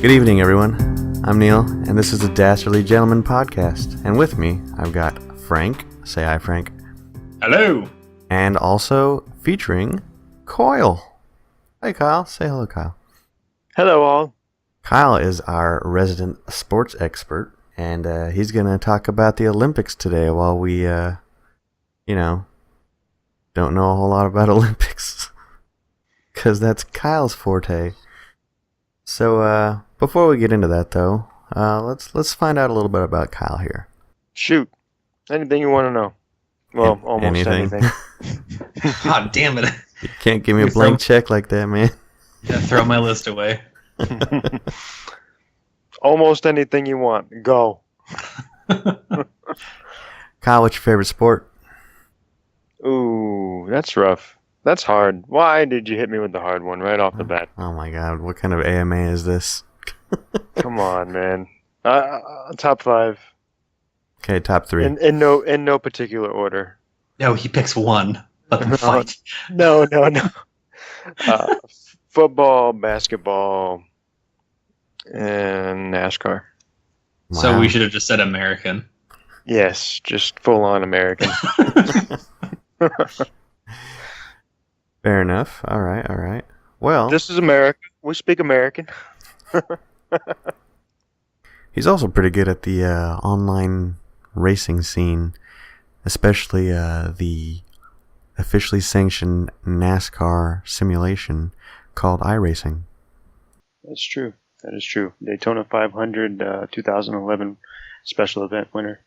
Good evening, everyone. I'm Neil, and this is the Dastardly Gentleman podcast. And with me, I've got Frank. Say hi, Frank. Hello. And also featuring Coyle. Hey, Kyle. Say hello, Kyle. Hello, all. Kyle is our resident sports expert, and he's going to talk about the Olympics today while we, don't know a whole lot about Olympics. Because that's Kyle's forte. So, before we get into that, though, let's find out a little bit about Kyle here. Shoot. Anything you want to know. Well, almost anything. God damn it. You can't give me a blank check like that, man. Yeah, throw my list away. Almost anything you want. Go. Kyle, what's your favorite sport? Ooh, that's rough. That's hard. Why did you hit me with the hard one right off the bat? Oh my god, what kind of AMA is this? Come on, man. Top 5. Okay, top 3. In no particular order. No, he picks one. Let them fight. No. Football, basketball, and NASCAR. Wow. So we should have just said American. Yes, just full-on American. Fair enough. All right. Well, This is America. We speak American. he's also pretty good at the online racing scene, especially the officially sanctioned NASCAR simulation called iRacing. That's true. That is true. Daytona 500, 2011 special event winner.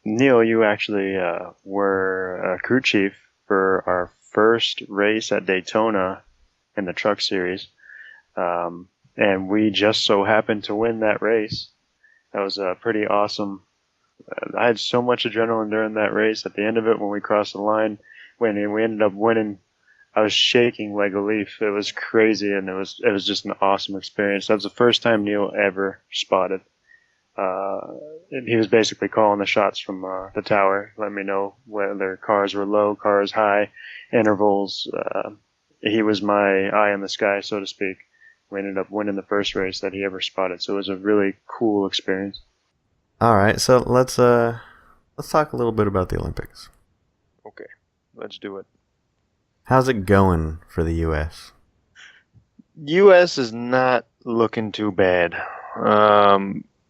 Neil, you actually were a crew chief for our first race at Daytona in the truck series. And we just so happened to win that race. That was pretty awesome. I had so much adrenaline during that race. At the end of it, when we crossed the line, when we ended up winning, I was shaking like a leaf. It was crazy, and it was just an awesome experience. That was the first time Neil ever spotted. And he was basically calling the shots from the tower, letting me know whether cars were low, cars high, intervals. He was my eye in the sky, so to speak. We ended up winning the first race that he ever spotted, so it was a really cool experience. All right, so let's talk a little bit about the Olympics. Okay, let's do it. How's it going for the U.S.? U.S. is not looking too bad.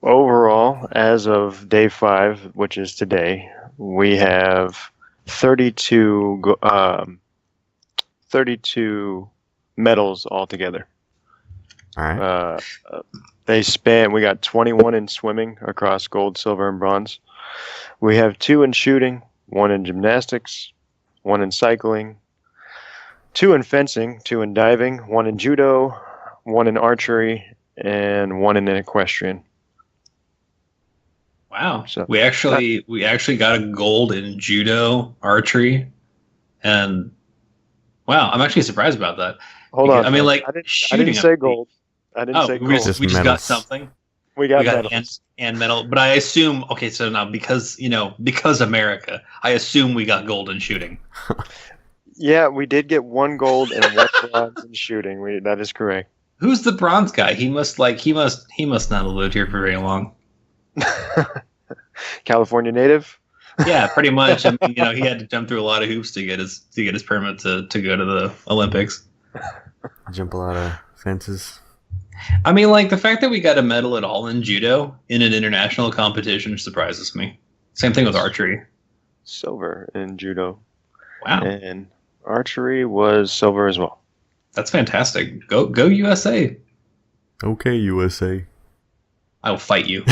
Overall, as of day 5, which is today, we have 32 medals altogether. All right. We got 21 in swimming across gold, silver, and bronze. We have 2 in shooting, 1 in gymnastics, 1 in cycling, 2 in fencing, 2 in diving, 1 in judo, 1 in archery, and 1 in equestrian. Wow. So, we actually got a gold in judo, archery, and wow, I'm actually surprised about that. Hold on. I mean, like, I didn't shooting say gold. I didn't say we gold. just got medals. something. We got medals and medal, but I assume so now because America, I assume we got gold in shooting. Yeah, we did get 1 gold and 1 bronze in shooting. That is correct. Who's the bronze guy? He must not have lived here for very long. California native. Yeah, pretty much. I mean, he had to jump through a lot of hoops to get his permit to go to the Olympics. Jump a lot of fences. I mean, like, the fact that we got a medal at all in judo in an international competition surprises me. Same thing with archery. Silver in judo. Wow. And archery was silver as well. That's fantastic. Go USA. Okay, USA. I will fight you.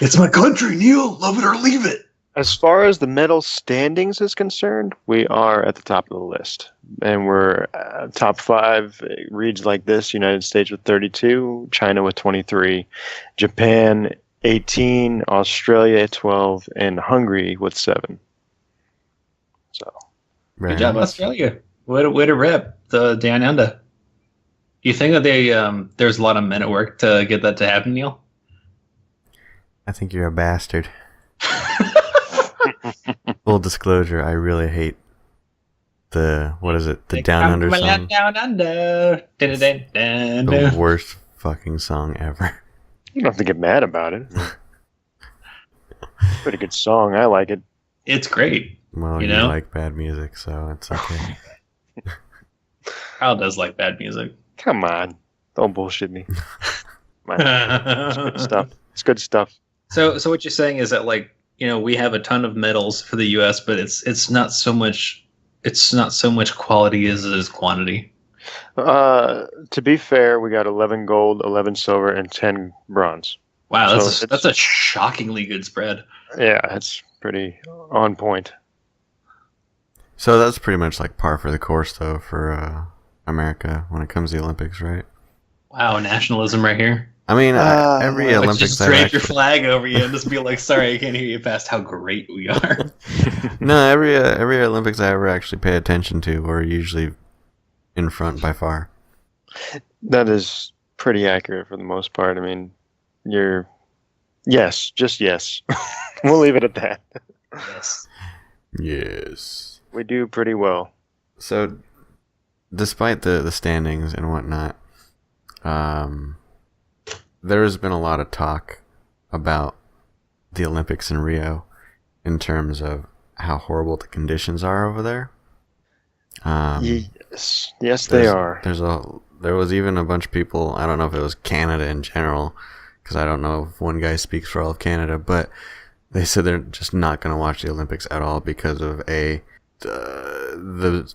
It's my country, Neil. Love it or leave it. As far as the medal standings is concerned, we are at the top of the list. And we're top 5. It reads like this: United States with 32, China with 23, Japan 18, Australia 12, and Hungary with 7. So, good job, Australia. Way to rip the down under. Do you think that there's a lot of men at work to get that to happen, Neil? I think you're a bastard. Full disclosure, I really hate what is it? The Down Under song. Down Under. The worst fucking song ever. You don't have to get mad about it. Pretty good song. I like it. It's great. Well, you like bad music, so it's okay. Kyle does like bad music. Come on. Don't bullshit me. It's good stuff. It's good stuff. So what you're saying is that, like, you know, we have a ton of medals for the U.S., but it's not so much quality as it is quantity. To be fair, we got 11 gold, 11 silver, and 10 bronze. Wow, that's a shockingly good spread. Yeah, it's pretty on point. So that's pretty much like par for the course, though, for America when it comes to the Olympics, right? Wow, nationalism right here. I mean, every Like, Olympics... just drape your flag over you and just be like, sorry, I can't hear you past how great we are. No, every Olympics I ever actually pay attention to were usually in front by far. That is pretty accurate for the most part. I mean, yes. We'll leave it at that. Yes. Yes. We do pretty well. So, despite the standings and whatnot, there has been a lot of talk about the Olympics in Rio in terms of how horrible the conditions are over there. Yes, they are. There was even a bunch of people, I don't know if it was Canada in general, because I don't know if one guy speaks for all of Canada, but they said they're just not going to watch the Olympics at all because of the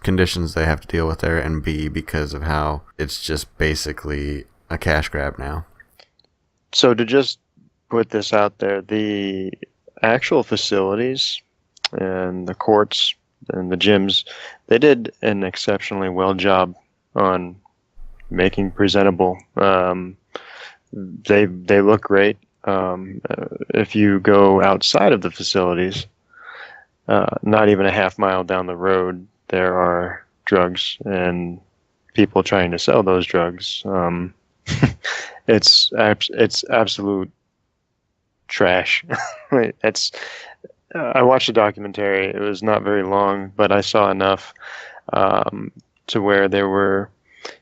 conditions they have to deal with there, and B, because of how it's just basically a cash grab now. So to just put this out there, the actual facilities and the courts and the gyms, they did an exceptionally well job on making presentable. They look great. If you go outside of the facilities, not even a half mile down the road, there are drugs and people trying to sell those drugs. It's absolute trash. I watched a documentary. It was not very long, but I saw enough to where there were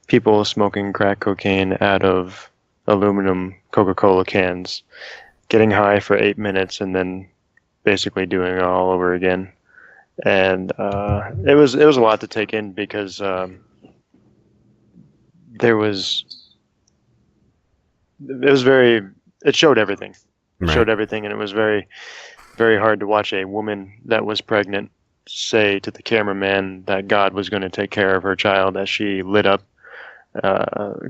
people smoking crack cocaine out of aluminum Coca-Cola cans, getting high for 8 minutes, and then basically doing it all over again. And it was a lot to take in because it showed everything. It showed everything, and it was very, very hard to watch a woman that was pregnant say to the cameraman that God was going to take care of her child as she lit up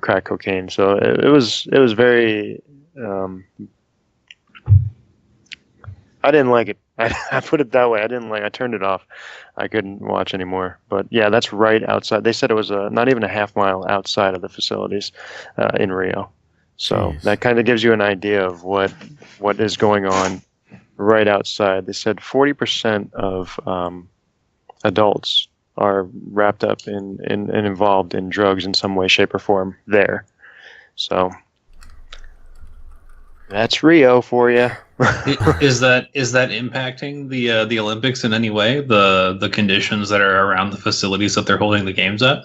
crack cocaine. So it was very. I didn't like it. I put it that way. I turned it off. I couldn't watch anymore. But yeah, that's right outside. They said it was not even a half mile outside of the facilities in Rio. So that kind of gives you an idea of what is going on right outside. They said 40% of adults are wrapped up in and involved in drugs in some way, shape, or form there. So that's Rio for you. Is that impacting the Olympics in any way? The conditions that are around the facilities that they're holding the games at?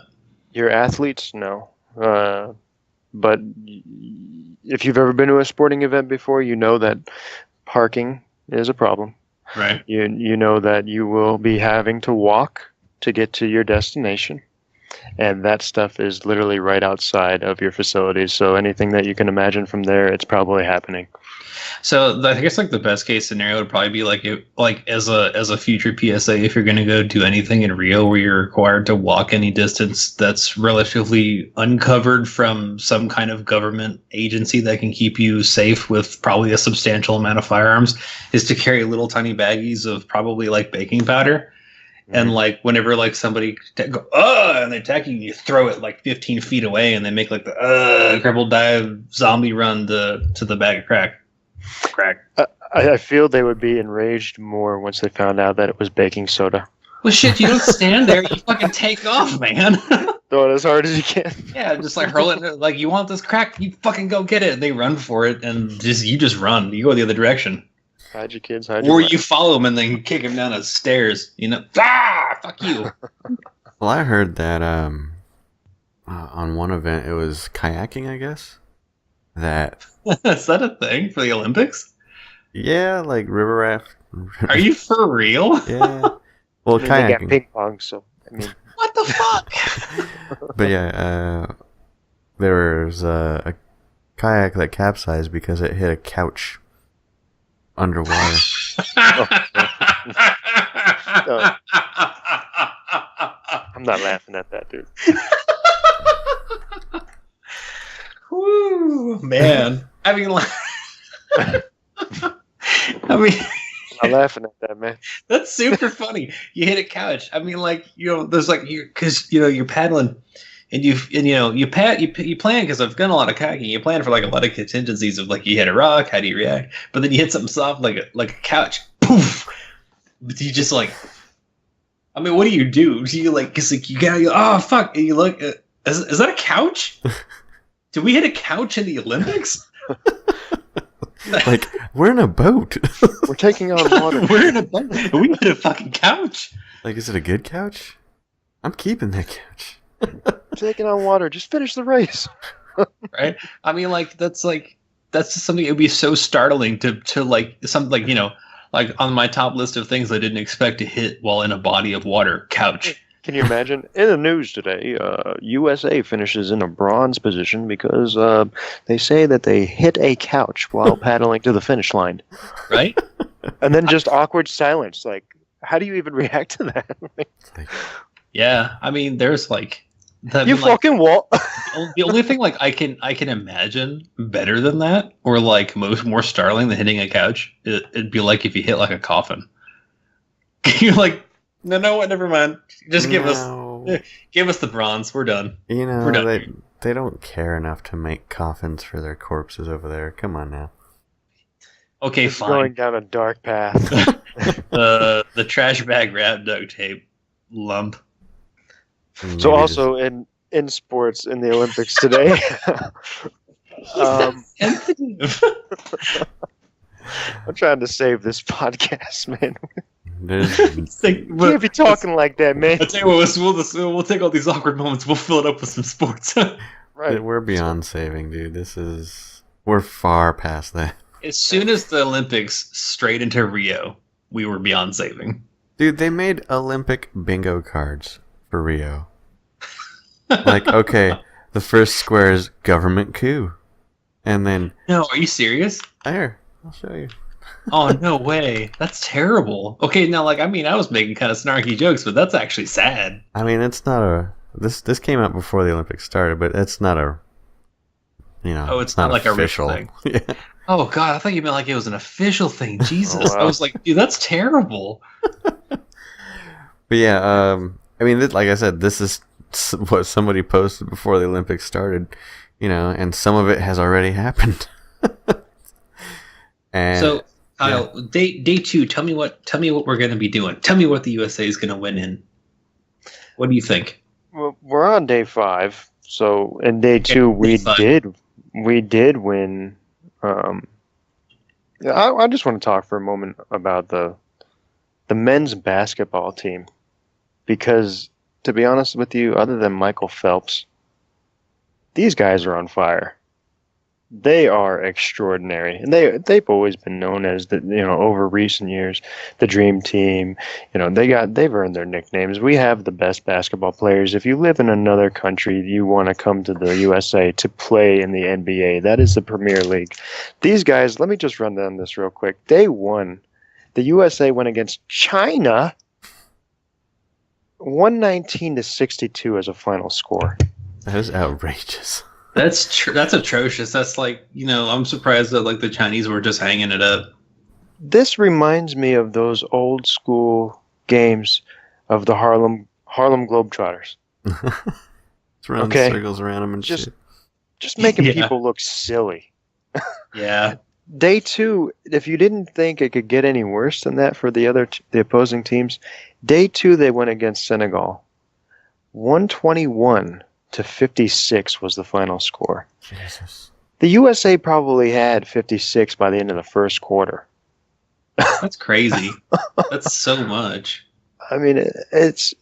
Your athletes, no. But if you've ever been to a sporting event before, you know that parking is a problem. Right. You know that you will be having to walk to get to your destination. And that stuff is literally right outside of your facilities. So anything that you can imagine from there, it's probably happening. So I guess like the best case scenario would probably be like as a future PSA, if you're going to go do anything in Rio where you're required to walk any distance that's relatively uncovered from some kind of government agency that can keep you safe with probably a substantial amount of firearms, is to carry little tiny baggies of probably like baking powder. And like whenever like somebody go and they attack you, you throw it like 15 feet away, and they make like the crippled dive zombie run to the bag of crack. I feel they would be enraged more once they found out that it was baking soda. Well, shit, you don't stand there. You fucking take off, man. Throw it as hard as you can. Yeah, just like hurl it. Like, you want this crack? You fucking go get it. And they run for it, and you just run. You go the other direction. Hide your kids, hide your Or wife. you follow them and then kick them down the stairs. You know, fuck you. Well, I heard that on one event it was kayaking, I guess. That Is that a thing for the Olympics? yeah, like river raft. Are you for real? Yeah. Well, I mean, they got kayaking. ping pong, so I mean, What the fuck? But yeah, there was a kayak that capsized because it hit a couch underwater. No. I'm not laughing at that, dude. Woo, man. I mean, like, I mean, I'm not laughing at that, man. that's super funny. You hit a couch. I mean, like, there's like because you're paddling, and you plan because I've done a lot of kayaking. You plan for like a lot of contingencies of like you hit a rock, how do you react? But then you hit something soft like a couch, poof. But you just like, I mean, what do you do? Do you like, cause like you gotta, oh fuck, and you look, is that a couch? Did we hit a couch in the Olympics? Like, we're in a boat. We're taking on water. We're in a boat. We hit a fucking couch. Like, is it a good couch? I'm keeping that couch. We're taking on water. Just finish the race. Right? I mean, like that's just something. It would be so startling to like something like like on my top list of things I didn't expect to hit while in a body of water. Couch. Can you imagine? In the news today, USA finishes in a bronze position because they say that they hit a couch while paddling to the finish line. Right? And then just awkward silence. Like, how do you even react to that? Yeah. I mean, there's like You fucking what? The only thing like I can imagine better than that, or like more startling than hitting a couch, it'd be like if you hit like a coffin. You're like, no, never mind. Just give us the bronze. We're done. You know, We're done. they don't care enough to make coffins for their corpses over there. Come on now. Okay, It's going fine. down a dark path. The trash bag wrap duct tape lump. Maybe So also in sports in the Olympics today, Sensitive. I'm trying to save this podcast, man. there's- It's like, You can't be talking like that, man. I'll tell you what, we'll take all these awkward moments. We'll fill it up with some sports. Right. we're beyond saving, dude. We're far past that. As soon as the Olympics straight into Rio, we were beyond saving. Dude, they made Olympic bingo cards for Rio. Like, okay, the first square is government coup. And then, No, are you serious? there, I'll show you. Oh, no way. That's terrible. Okay, now, like, I mean, I was making kind of snarky jokes, but that's actually sad. I mean, it's not a... This came out before the Olympics started, but it's not a... Oh, it's not like a real official. thing. Yeah. Oh, God, I thought you meant like it was an official thing. Jesus. Oh, I wow. was like, dude, that's terrible. But yeah, I mean, like I said, this is what somebody posted before the Olympics started, and some of it has already happened. And So, Kyle, day two, tell me what we're going to be doing. Tell me what the USA is going to win in. What do you think? Well, we're on day 5. So in day 2, we day 5. did win. I just want to talk for a moment about the men's basketball team, because to be honest with you, other than Michael Phelps, these guys are on fire. They are extraordinary, and they've always been known as over recent years, the Dream Team. They've earned their nicknames. We have the best basketball players. If you live in another country, you want to come to the USA to play in the NBA. That is the Premier League. These guys, let me just run down this real quick. They won. The USA went against China, 119-62 as a final score. that is outrageous. That's atrocious. That's like, I'm surprised that like the Chinese were just hanging it up. This reminds me of those old school games of the Harlem Globetrotters. It's running Okay. circles around them and Just- shit. Just making Yeah. people look silly. Yeah. Day 2, if you didn't think it could get any worse than that for the opposing teams, day 2 they went against Senegal. 121-56 was the final score. Jesus. The USA probably had 56 by the end of the first quarter. That's crazy. That's so much. I mean,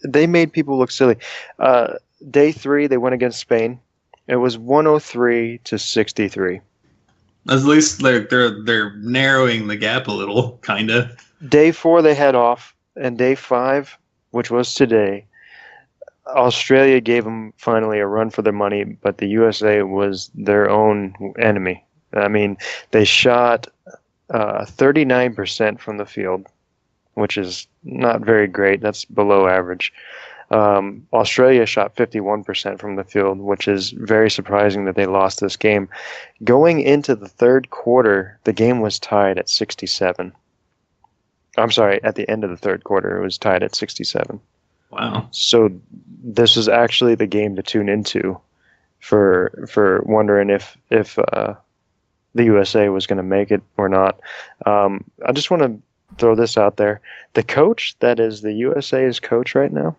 they made people look silly. Day 3, they went against Spain. It was 103 to 63. At least they're narrowing the gap a little, kinda. Day 4, they had off, and day 5, which was today, Australia gave them finally a run for their money, but the USA was their own enemy. I mean, they shot 39% from the field, which is not very great. That's below average. Australia shot 51% from the field, which is very surprising that they lost this game. Going into the third quarter, the game was tied at 67. I'm sorry, at the end of the third quarter, it was tied at 67. Wow. So this was actually the game to tune into for wondering if the USA was going to make it or not. I just want to throw this out there. The coach that is the USA's coach right now,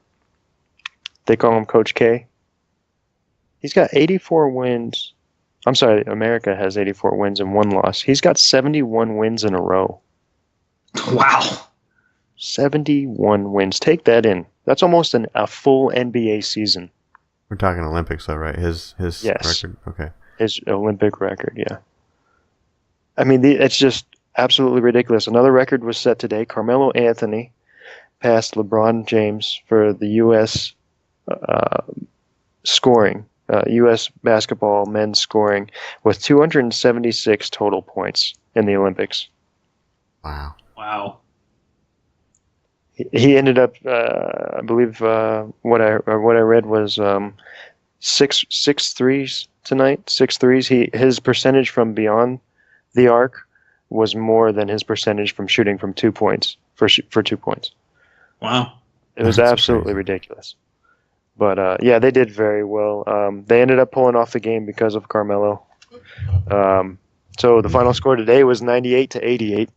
they call him Coach K. He's got 84 wins. I'm sorry, America has 84 wins and 1 loss. He's got 71 wins in a row. Wow. 71 wins. Take that in. That's almost a full NBA season. We're talking Olympics, though, right? His Yes. record. Okay. His Olympic record, yeah. I mean, it's just absolutely ridiculous. Another record was set today. Carmelo Anthony passed LeBron James for the U.S. Scoring, U.S. basketball men's scoring, with 276 total points in the Olympics. Wow. Wow. He ended up, I believe, what I read was six threes tonight. 6 threes. His percentage from beyond the arc was more than his percentage from shooting from 2 points for 2 points. Wow. It was That's absolutely crazy. ridiculous. But yeah, they did very well. They ended up pulling off the game because of Carmelo. So the final score today was 98 to 88.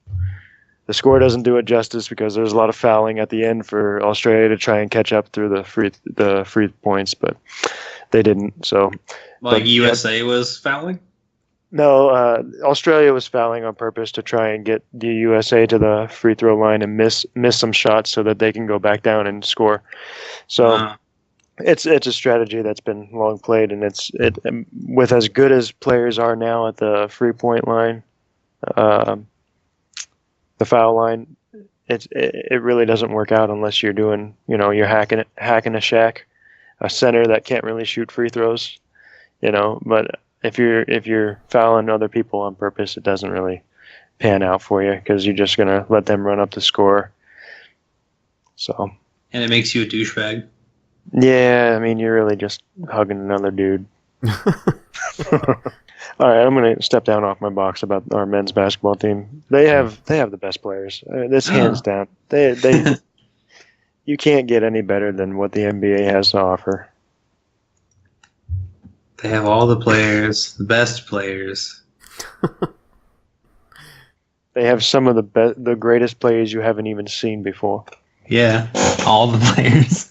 The score doesn't do it justice because there's a lot of fouling at the end for Australia to try and catch up through the free points, but they didn't. So Like But, USA was fouling? no, Australia was fouling on purpose to try and get the USA to the free throw line and miss some shots so that they can go back down and score. So it's a strategy that's been long played, and it with as good as players are now at the 3-point line, the foul line, it really doesn't work out unless you're doing, you're hacking a Shaq, a center that can't really shoot free throws, But if you're fouling other people on purpose, it doesn't really pan out for you because you're just gonna let them run up the score. So And it makes you a douchebag. yeah, I mean, you're really just hugging another dude. All right, I'm going to step down off my box about our men's basketball team. They have the best players. This hands down. They you can't get any better than what the NBA has to offer. They have all the players, the best players. They have some of the greatest players you haven't even seen before. Yeah, all the players.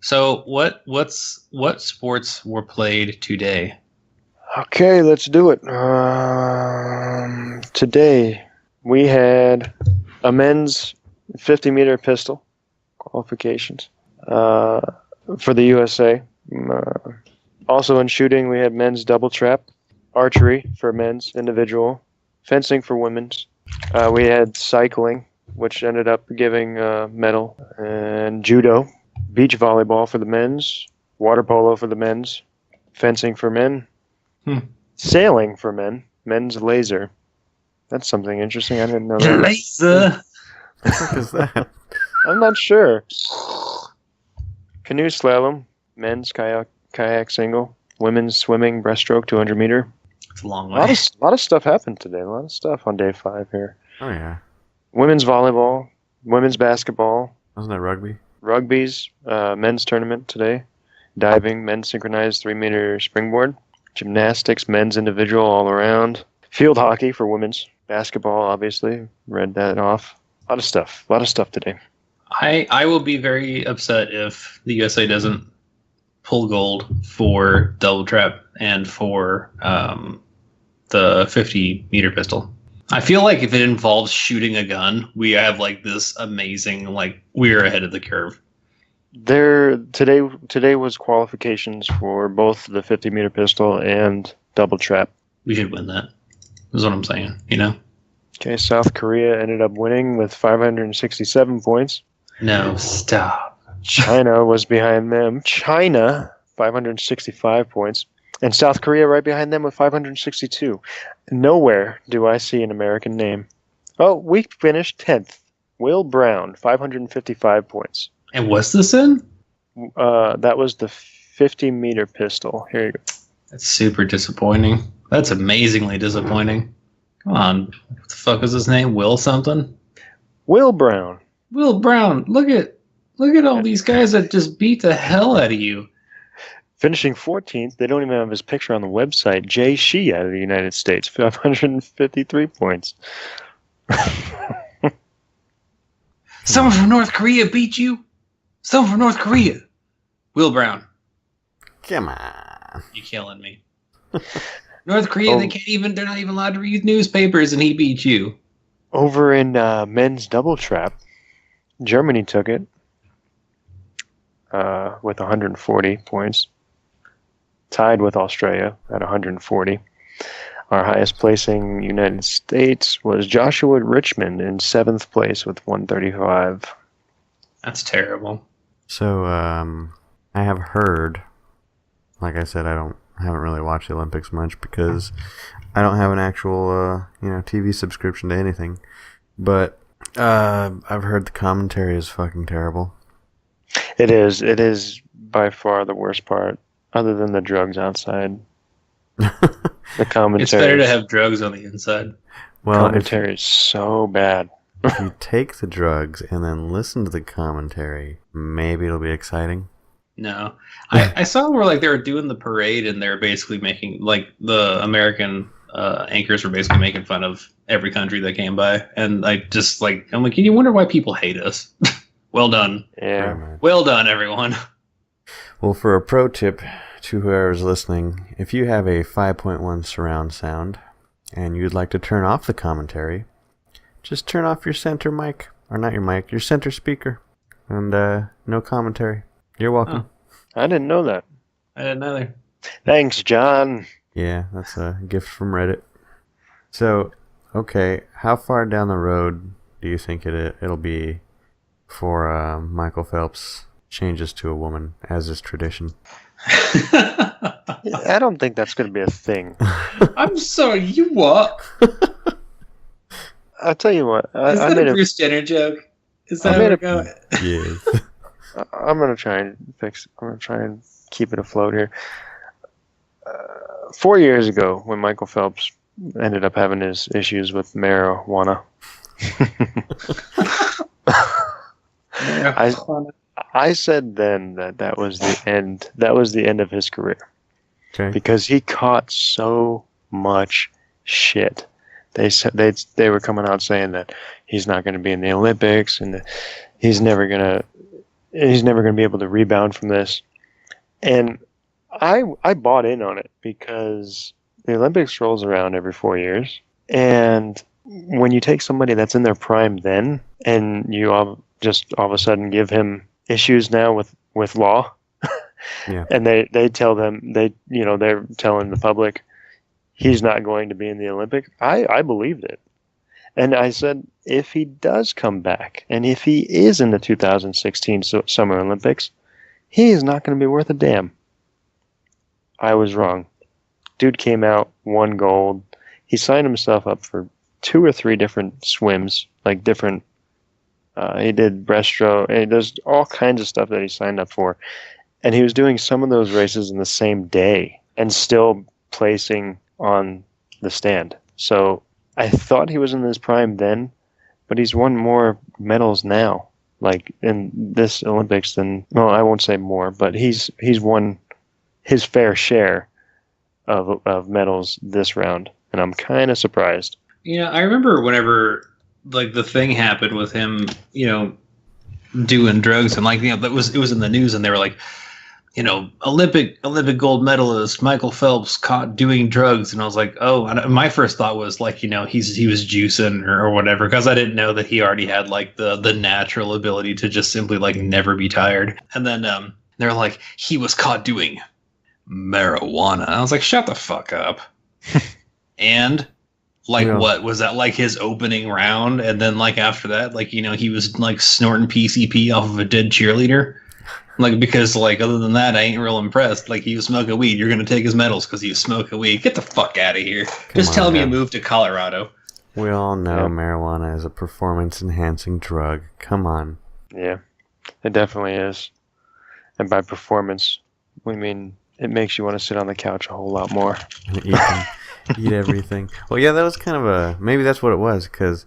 So what sports were played today? Okay, let's do it. Today we had a men's 50-meter pistol qualifications for the USA. Also in shooting, we had men's double trap, archery for men's individual, fencing for women's. We had cycling, which ended up giving a medal, and judo, beach volleyball for the men's, water polo for the men's, fencing for men, sailing for men, men's laser. That's something interesting. I didn't know that. Laser. What the fuck is that? I'm not sure. Canoe slalom, men's kayak single, women's swimming breaststroke 200 meter. It's a long A lot way. of stuff happened today. A lot of stuff on day 5 here. Oh yeah. Women's volleyball, women's basketball, Wasn't that rugby? rugby's men's tournament today, diving, men's synchronized 3-meter springboard, gymnastics, men's individual all around, field hockey for women's, basketball, obviously, read that off. A lot of stuff today. I will be very upset if the USA doesn't pull gold for double trap and for the 50-meter pistol. I feel like if it involves shooting a gun, we have like this amazing, like we're ahead of the curve. Today was qualifications for both the 50-meter pistol and double trap. We should win that. Is what I'm saying. You know. Okay, South Korea ended up winning with 567 points. No, stop. China was behind them. China 565 points, and South Korea right behind them with 562. Nowhere do I see an American name. Oh, we finished 10th. Will Brown, 555 points. And what's this in? That was the 50-meter pistol. Here you go. That's super disappointing. That's amazingly disappointing. Come on. What the fuck is his name? Will something? Will Brown. Will Brown. Look at all these guys that just beat the hell out of you. Finishing 14th. They don't even have his picture on the website. Jay Shee out of the United States, 553 points. Someone from North Korea beat you? Someone from North Korea. Will Brown. Come on. You're killing me. North Korea, they're not even allowed to read newspapers, and he beat you. Over in men's double trap, Germany took it with 140 points, tied with Australia at 140. Our highest placing United States was Joshua Richmond in 7th place with 135. That's terrible. So, I have heard, like I said, I haven't really watched the Olympics much because I don't have an actual, TV subscription to anything. But I've heard the commentary is fucking terrible. It is. It is by far the worst part, other than the drugs outside. The commentary. It's better to have drugs on the inside. Well, commentary is so bad. If you take the drugs and then listen to the commentary, maybe it'll be exciting. No. I saw where like they were doing the parade and they're basically making like the American anchors were basically making fun of every country that came by, and I'm like, you wonder why people hate us. Well done. Yeah. Well done, everyone. Well, for a pro tip to whoever's listening, if you have a 5.1 surround sound and you'd like to turn off the commentary, just turn off your center mic, or not your mic, your center speaker, and no commentary. You're welcome. Oh, I didn't know that. I didn't either. Thanks, John. Yeah, that's a gift from Reddit. So, okay, how far down the road do you think it'll be for Michael Phelps changes to a woman, as is tradition? I don't think that's going to be a thing. I'm sorry, you what? I'll tell you what. Is that a Bruce Jenner joke? Is that how we're going? Yes. I'm going to try and keep it afloat here. 4 years ago, when Michael Phelps ended up having his issues with marijuana, I said then that was the end. That was the end of his career. Okay. Because he caught so much shit. They were coming out saying that he's not going to be in the Olympics and that he's never going to be able to rebound from this. And I bought in on it because the Olympics rolls around every 4 years, and when you take somebody that's in their prime then and you all of a sudden give him issues now with law, yeah. And they tell them they're telling the public he's not going to be in the Olympics. I believed it. And I said, if he does come back, and if he is in the 2016 Summer Olympics, he is not going to be worth a damn. I was wrong. Dude came out, won gold. He signed himself up for 2 or 3 different swims, like different. He did breaststroke. He does all kinds of stuff that he signed up for. And he was doing some of those races in the same day and still placing on the stand. So I thought he was in his prime then, but he's won more medals now, like in this Olympics than, well, I won't say more, but he's won his fair share of medals this round, and I'm kind of surprised. Yeah, I remember whenever like the thing happened with him, doing drugs, and like it was in the news, and they were like, Olympic gold medalist Michael Phelps caught doing drugs, and I was like, oh, and my first thought was like, he was juicing or whatever, because I didn't know that he already had like the natural ability to just simply like never be tired. And then they're like, he was caught doing marijuana. And I was like, shut the fuck up. And like, what was that, like his opening round? And then like after that, like, he was like snorting PCP off of a dead cheerleader. Like, because, like, other than that, I ain't real impressed. Like, he was smoking weed. You're going to take his medals because he was smoking weed. Get the fuck out of here. Just tell me you moved to Colorado. We all know marijuana is a performance-enhancing drug. Come on. Yeah, it definitely is. And by performance, we mean it makes you want to sit on the couch a whole lot more. Eat everything. Well, yeah, that was kind of maybe that's what it was, because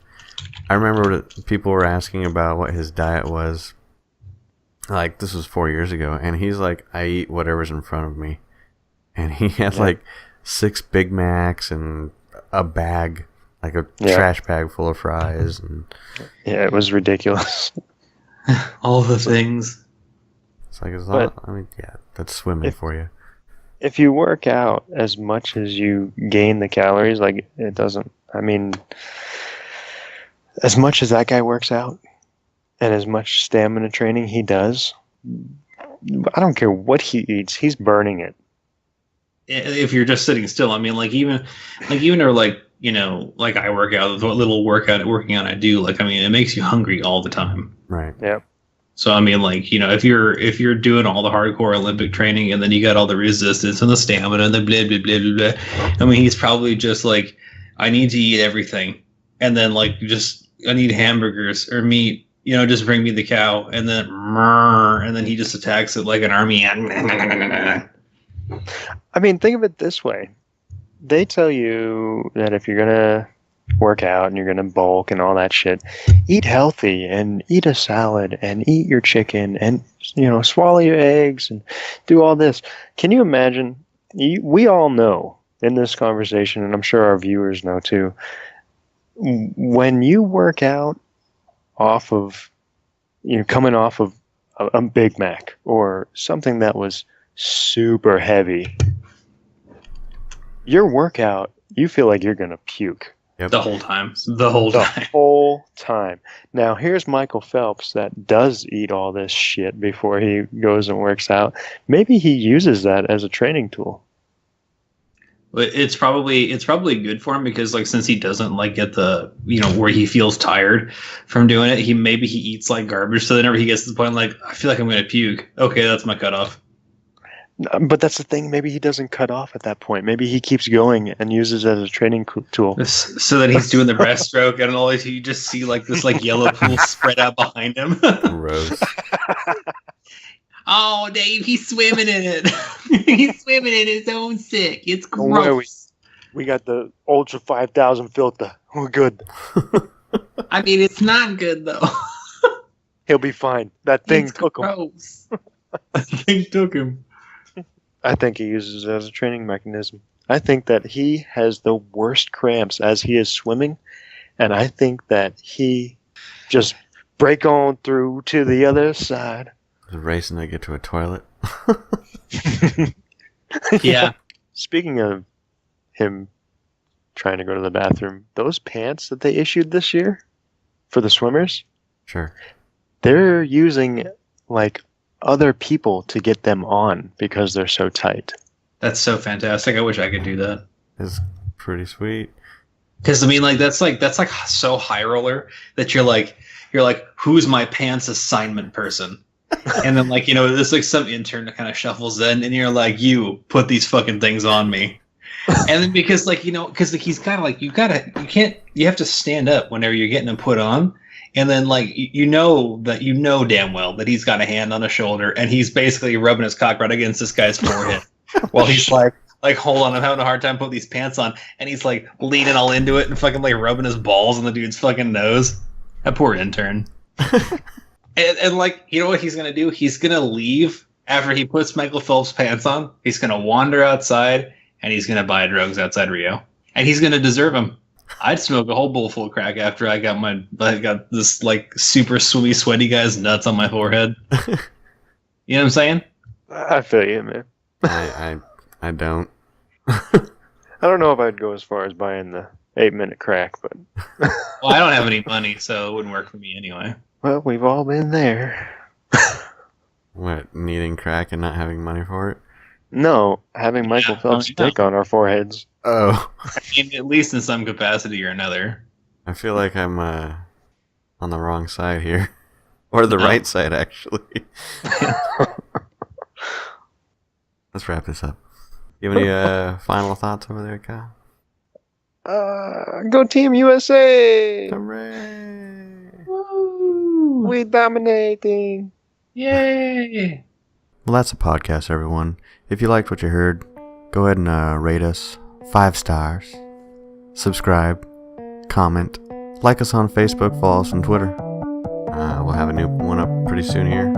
I remember people were asking about what his diet was. Like, this was 4 years ago, and he's like, I eat whatever's in front of me. And he had like 6 Big Macs and a bag, like a trash bag full of fries. And yeah, it was ridiculous. All the things. It's like, that's swimming for you. If you work out as much as you gain the calories, like, it doesn't, I mean, as much as that guy works out, and as much stamina training he does, I don't care what he eats, he's burning it. If you're just sitting still, I mean, even or like, like I work out, what little working out I do, like, I mean, it makes you hungry all the time. Right. Yeah. So I mean, like, if you're doing all the hardcore Olympic training, and then you got all the resistance and the stamina and the blah blah blah blah blah, I mean, he's probably just like, I need to eat everything, and then like I need hamburgers or meat. Just bring me the cow, and then he just attacks it like an army. I mean, think of it this way. They tell you that if you're going to work out and you're going to bulk and all that shit, eat healthy and eat a salad and eat your chicken and, swallow your eggs and do all this. Can you imagine? We all know in this conversation, and I'm sure our viewers know too, when you work out, coming off of a Big Mac or something that was super heavy, your workout, you feel like you're going to puke. Yep. The whole time. Now, here's Michael Phelps that does eat all this shit before he goes and works out. Maybe he uses that as a training tool. It's probably good for him, because like, since he doesn't like get the where he feels tired from doing it, maybe he eats like garbage, so whenever he gets to the point like, I feel like I'm gonna puke, okay, that's my cutoff. But that's the thing, maybe he doesn't cut off at that point. Maybe he keeps going and uses it as a training tool. So then he's doing the breaststroke, and all you just see like this like yellow pool spread out behind him. Gross. Oh, Dave, he's swimming in it. He's swimming in his own sick. It's gross. We got the Ultra 5000 filter. We're good. I mean, it's not good, though. He'll be fine. That thing took him. That thing took him. I think he uses it as a training mechanism. I think that he has the worst cramps as he is swimming, and I think that he just break on through to the other side. Racing to get to a toilet. Yeah. Speaking of him trying to go to the bathroom, those pants that they issued this year for the swimmers, sure, they're using like other people to get them on because they're so tight. That's so fantastic. I wish I could do that. It's pretty sweet. Because I mean, like that's like so high roller that you're like, who's my pants assignment person? And then like, there's like some intern that kind of shuffles in, and you're like, you put these fucking things on me. And then because like, because like, he's kind of like, you have to stand up whenever you're getting them put on. And then like, damn well that he's got a hand on a shoulder, and he's basically rubbing his cock right against this guy's forehead while he's like, hold on, I'm having a hard time putting these pants on. And he's like leaning all into it and fucking like rubbing his balls on the dude's fucking nose. That poor intern. And like, you know what he's going to do? He's going to leave after he puts Michael Phelps pants on. He's going to wander outside, and he's going to buy drugs outside Rio. And he's going to deserve them. I'd smoke a whole bowl full of crack after I got this like super sweaty guy's nuts on my forehead. You know what I'm saying? I feel you, man. I don't. I don't know if I'd go as far as buying the 8-minute crack, but Well, I don't have any money, so it wouldn't work for me anyway. well, we've all been there. What, needing crack and not having money for it? No, having Michael Yeah, Phelps' no. dick on our foreheads. Oh. I mean, at least in some capacity or another. I feel like I'm on the wrong side here. Or the No. right side, actually. Let's wrap this up. You have any final thoughts over there, Kyle? Go Team USA! Hooray! Woo! We dominating! Yay! Well, that's a podcast, everyone. If you liked what you heard, go ahead and rate us 5 stars. Subscribe. Comment. Like us on Facebook. Follow us on Twitter. We'll have a new one up pretty soon here.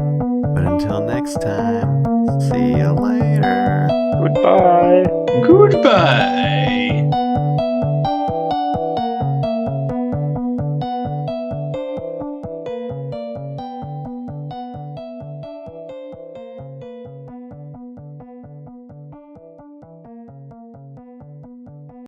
But until next time, see you later. Goodbye! Goodbye!